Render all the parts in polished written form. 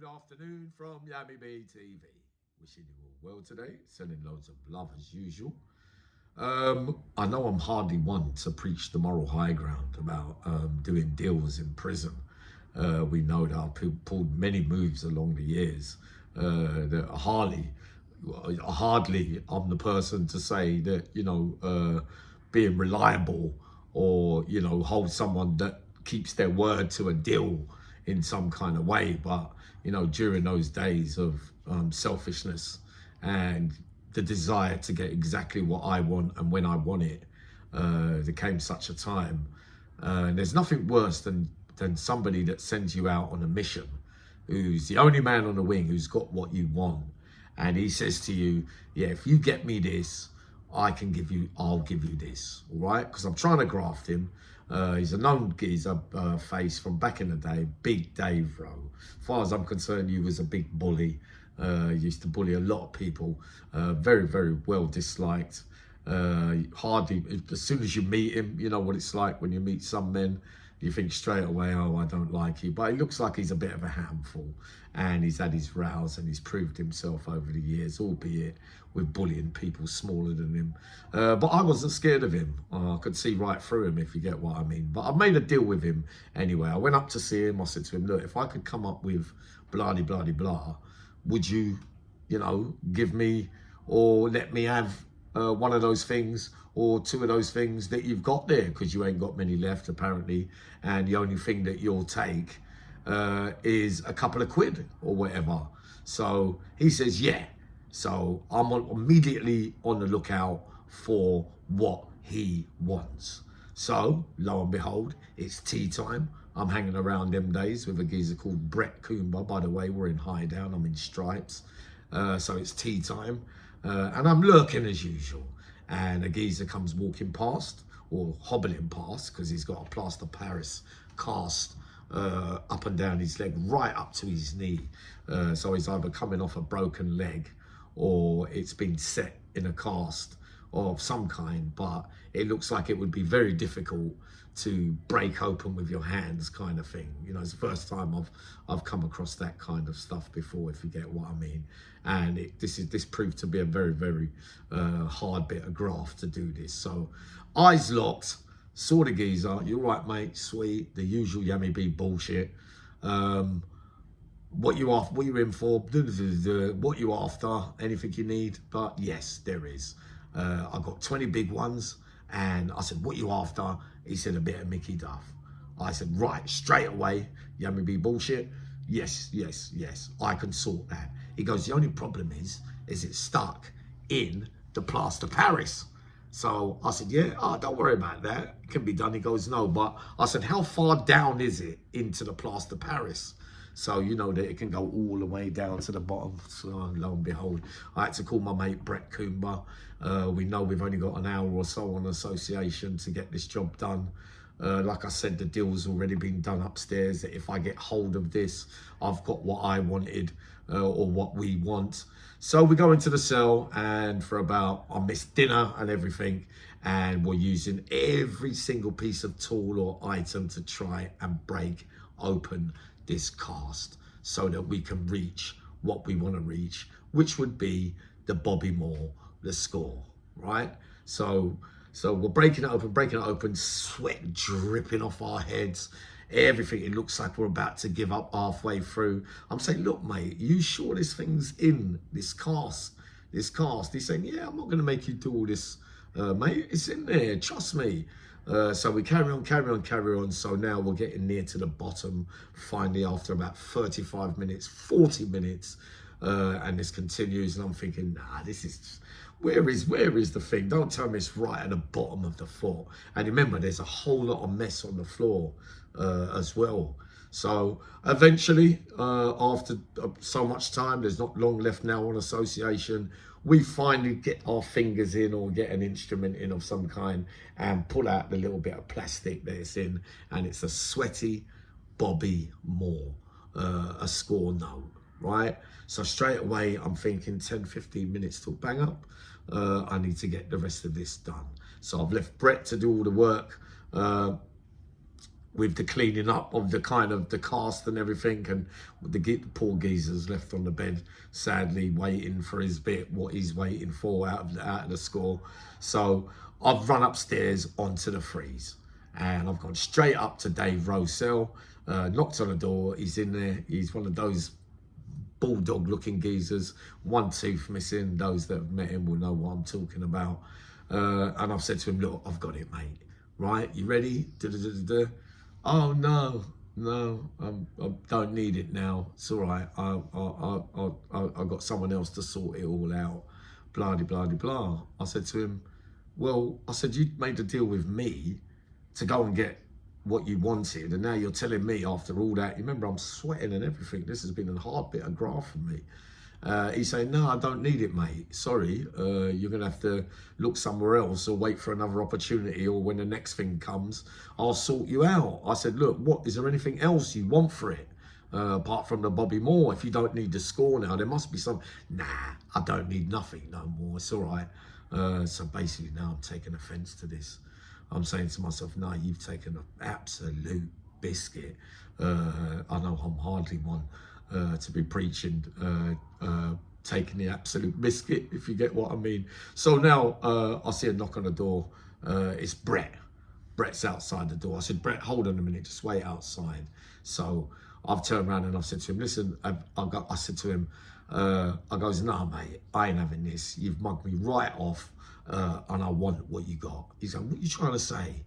good afternoon from Yummy B TV. Wishing you all well today, sending loads of love as usual. I know I'm hardly one to preach the moral high ground about doing deals in prison. We know that I've pulled many moves along the years. That hardly I'm the person to say that, being reliable or, hold someone that keeps their word to a deal in some kind of way. But, during those days of selfishness and the desire to get exactly what I want and when I want it, there came such a time. And there's nothing worse than somebody that sends you out on a mission, who's the only man on the wing who's got what you want. And he says to you, yeah, if you get me this, I'll give you this, all right? Because I'm trying to graft him. He's a known geezer face from back in the day, Big Dave, bro. As far as I'm concerned, he was a big bully. Used to bully a lot of people. Very, very well disliked. Hardly, as soon as you meet him, you know what it's like when you meet some men. You think straight away, oh, I don't like you. But it looks like he's a bit of a handful. And he's had his rows and he's proved himself over the years, albeit with bullying people smaller than him. But I wasn't scared of him. I could see right through him, if you get what I mean. But I made a deal with him anyway. I went up to see him. I said to him, look, if I could come up with blah, blah, blah, blah, would you, give me or let me have one of those things or two of those things that you've got there, because you ain't got many left apparently, and the only thing that you'll take is a couple of quid or whatever. So he says yeah. So I'm immediately on the lookout for what he wants. So lo and behold, it's tea time. I'm hanging around them days with a geezer called Brett Coomber. By the way, we're in Highdown, I'm in Stripes. So it's tea time. And I'm lurking as usual. And a geezer comes walking past, or hobbling past, because he's got a plaster Paris cast up and down his leg, right up to his knee. So he's either coming off a broken leg or it's been set in a cast of some kind. But it looks like it would be very difficult to break open with your hands, kind of thing. It's the first time I've come across that kind of stuff before, if you get what I mean. And this proved to be a very, very hard bit of graft to do this. So eyes locked, saw the geezer. You're right, mate, sweet, the usual Yummy B bullshit. What you after? What you in for? What you after? Anything you need? But yes, there is. I got 20 big ones. And I said, what you after? He said, a bit of Mickey Duff. I said, right, straight away, Yummy B bullshit. Yes, I can sort that. He goes, the only problem is it's stuck in the plaster Paris. So I said, yeah, don't worry about that. It can be done. He goes, no, but I said, how far down is it into the plaster Paris? So you know that it can go all the way down to the bottom. So lo and behold, I had to call my mate Brett Coomber. We know we've only got an hour or so on association to get this job done. Like I said, the deal's already been done upstairs. That if I get hold of this, I've got what I wanted or what we want. So we go into the cell, and I missed dinner and everything, and we're using every single piece of tool or item to try and break open this cast so that we can reach what we want to reach, which would be the Bobby Moore, the score, right? So we're breaking it open, sweat dripping off our heads, everything. It looks like we're about to give up halfway through. I'm saying, look, mate, you sure this thing's in this cast? He's saying, yeah, I'm not going to make you do all this, mate. It's in there, trust me. So we carry on. So now we're getting near to the bottom, finally, after about 35 minutes, 40 minutes. And this continues, and I'm thinking, nah, this is, where is the thing? Don't tell me it's right at the bottom of the floor. And remember, there's a whole lot of mess on the floor as well. So eventually, after so much time, there's not long left now on association, we finally get our fingers in or get an instrument in of some kind and pull out the little bit of plastic that it's in, and it's a sweaty Bobby Moore, a score note, right? So straight away, I'm thinking 10, 15 minutes till bang up. I need to get the rest of this done. So I've left Brett to do all the work. with the cleaning up of the kind of the cast and everything, and the poor geezer's left on the bed, sadly waiting for his bit, what he's waiting for out of the score. So I've run upstairs onto the freeze, and I've gone straight up to Dave Rowe's cell, knocked on the door. He's in there. He's one of those bulldog looking geezers, one tooth missing. Those that have met him will know what I'm talking about. And I've said to him, look, I've got it, mate. Right, you ready? Oh no, I don't need it now. It's all right. I got someone else to sort it all out. Blah de blah de blah. I said to him, well, I said, you made a deal with me to go and get what you wanted, and now you're telling me after all that. You remember, I'm sweating and everything. This has been a hard bit of graft for me. He's saying, no, I don't need it, mate. Sorry, you're going to have to look somewhere else or wait for another opportunity, or when the next thing comes, I'll sort you out. I said, look, what is there anything else you want for it? Apart from the Bobby Moore, if you don't need the score now, there must be some. Nah, I don't need nothing no more. It's all right. So basically now I'm taking offence to this. I'm saying to myself, no, you've taken an absolute biscuit. I know I'm hardly one to be preaching taking the absolute biscuit, if you get what I mean. So now I see a knock on the door. It's Brett. Brett's outside the door. I said, Brett, hold on a minute, just wait outside. So I've turned around and I've said to him, listen, I said to him, I goes, nah, mate, I ain't having this. You've mugged me right off, and I want what you got. He's like, what are you trying to say?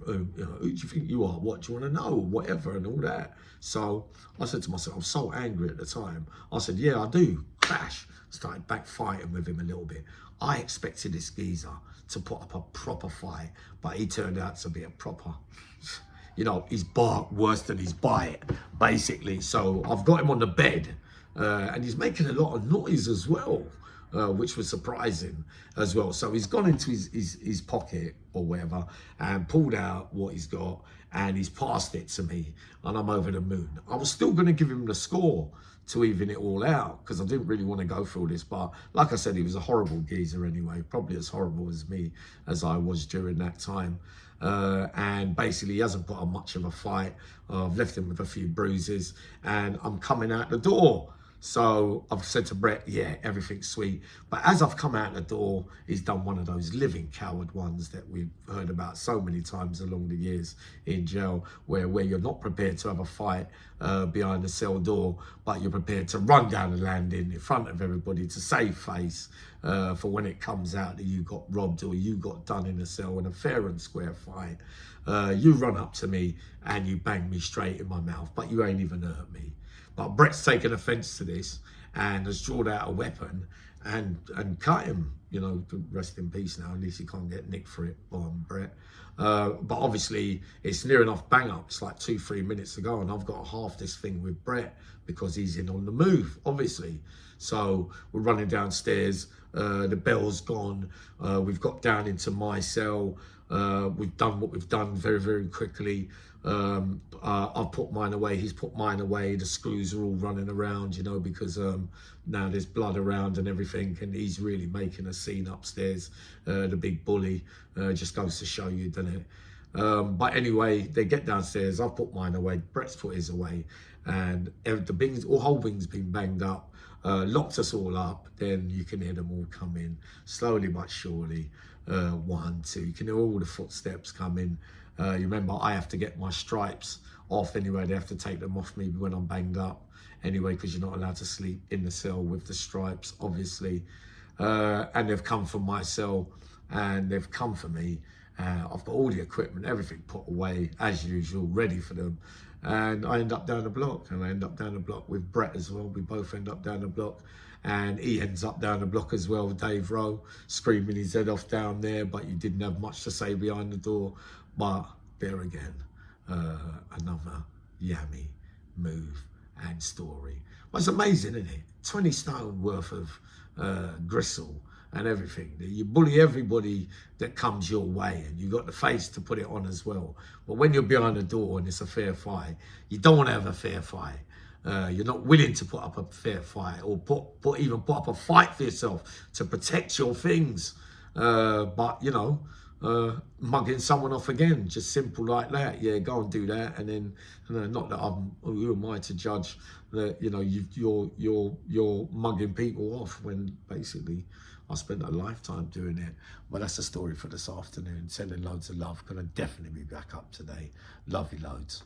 Who do you think you are? What do you want to know? Whatever and all that. So I said to myself, I was so angry at the time. I said, yeah, I do. Crash. Started backfighting with him a little bit. I expected this geezer to put up a proper fight, but he turned out to be a proper, you know, he's bark worse than his bite, basically. So I've got him on the bed, and he's making a lot of noise as well. Which was surprising as well. So he's gone into his pocket or whatever and pulled out what he's got, and he's passed it to me, and I'm over the moon. I was still going to give him the score to even it all out because I didn't really want to go through this, but like I said, he was a horrible geezer anyway, probably as horrible as me as I was during that time. And basically he hasn't put up much of a fight. I've left him with a few bruises, and I'm coming out the door. So I've said to Brett, yeah, everything's sweet. But as I've come out the door, he's done one of those living coward ones that we've heard about so many times along the years in jail, where you're not prepared to have a fight behind the cell door, but you're prepared to run down the landing in front of everybody to save face for when it comes out that you got robbed or you got done in a cell in a fair and square fight. You run up to me and you bang me straight in my mouth, but you ain't even hurt me. But Brett's taken offence to this and has drawn out a weapon and cut him. You know, rest in peace now. At least he can't get nicked for it by Brett. But obviously, it's near enough bang up. It's like 2-3 minutes to go, and I've got half this thing with Brett because he's in on the move, obviously. So we're running downstairs. The bell's gone. We've got down into my cell. We've done what we've done very, very quickly. I've put mine away, he's put mine away, the screws are all running around, you know, because now there's blood around and everything, and he's really making a scene upstairs, the big bully. Just goes to show you, doesn't it? But anyway, they get downstairs, I've put mine away, Brett's put his away, and the whole wing's been banged up, locked us all up. Then you can hear them all come in, slowly but surely. 1, 2, you can hear all the footsteps coming. You remember, I have to get my stripes off anyway. They have to take them off me when I'm banged up anyway, because you're not allowed to sleep in the cell with the stripes, obviously. And they've come from my cell and they've come for me. I've got all the equipment, everything put away as usual, ready for them. And I end up down the block, and I end up down the block with Brett as well. We both end up down the block, and he ends up down the block as well, Dave Rowe, screaming his head off down there, but you didn't have much to say behind the door. But there again, another yummy move and story. Well, it's amazing, isn't it? 20 stone worth of gristle and everything. You bully everybody that comes your way, and you got the face to put it on as well. But when you're behind the door and it's a fair fight, you don't want to have a fair fight. You're not willing to put up a fair fight, or even put up a fight for yourself to protect your things. But you know, mugging someone off again, just simple like that. Yeah, go and do that, and then not that who am I to judge that you're mugging people off when basically I spent a lifetime doing it. But that's a story for this afternoon. Sending loads of love. Gonna definitely be back up today. Love you loads.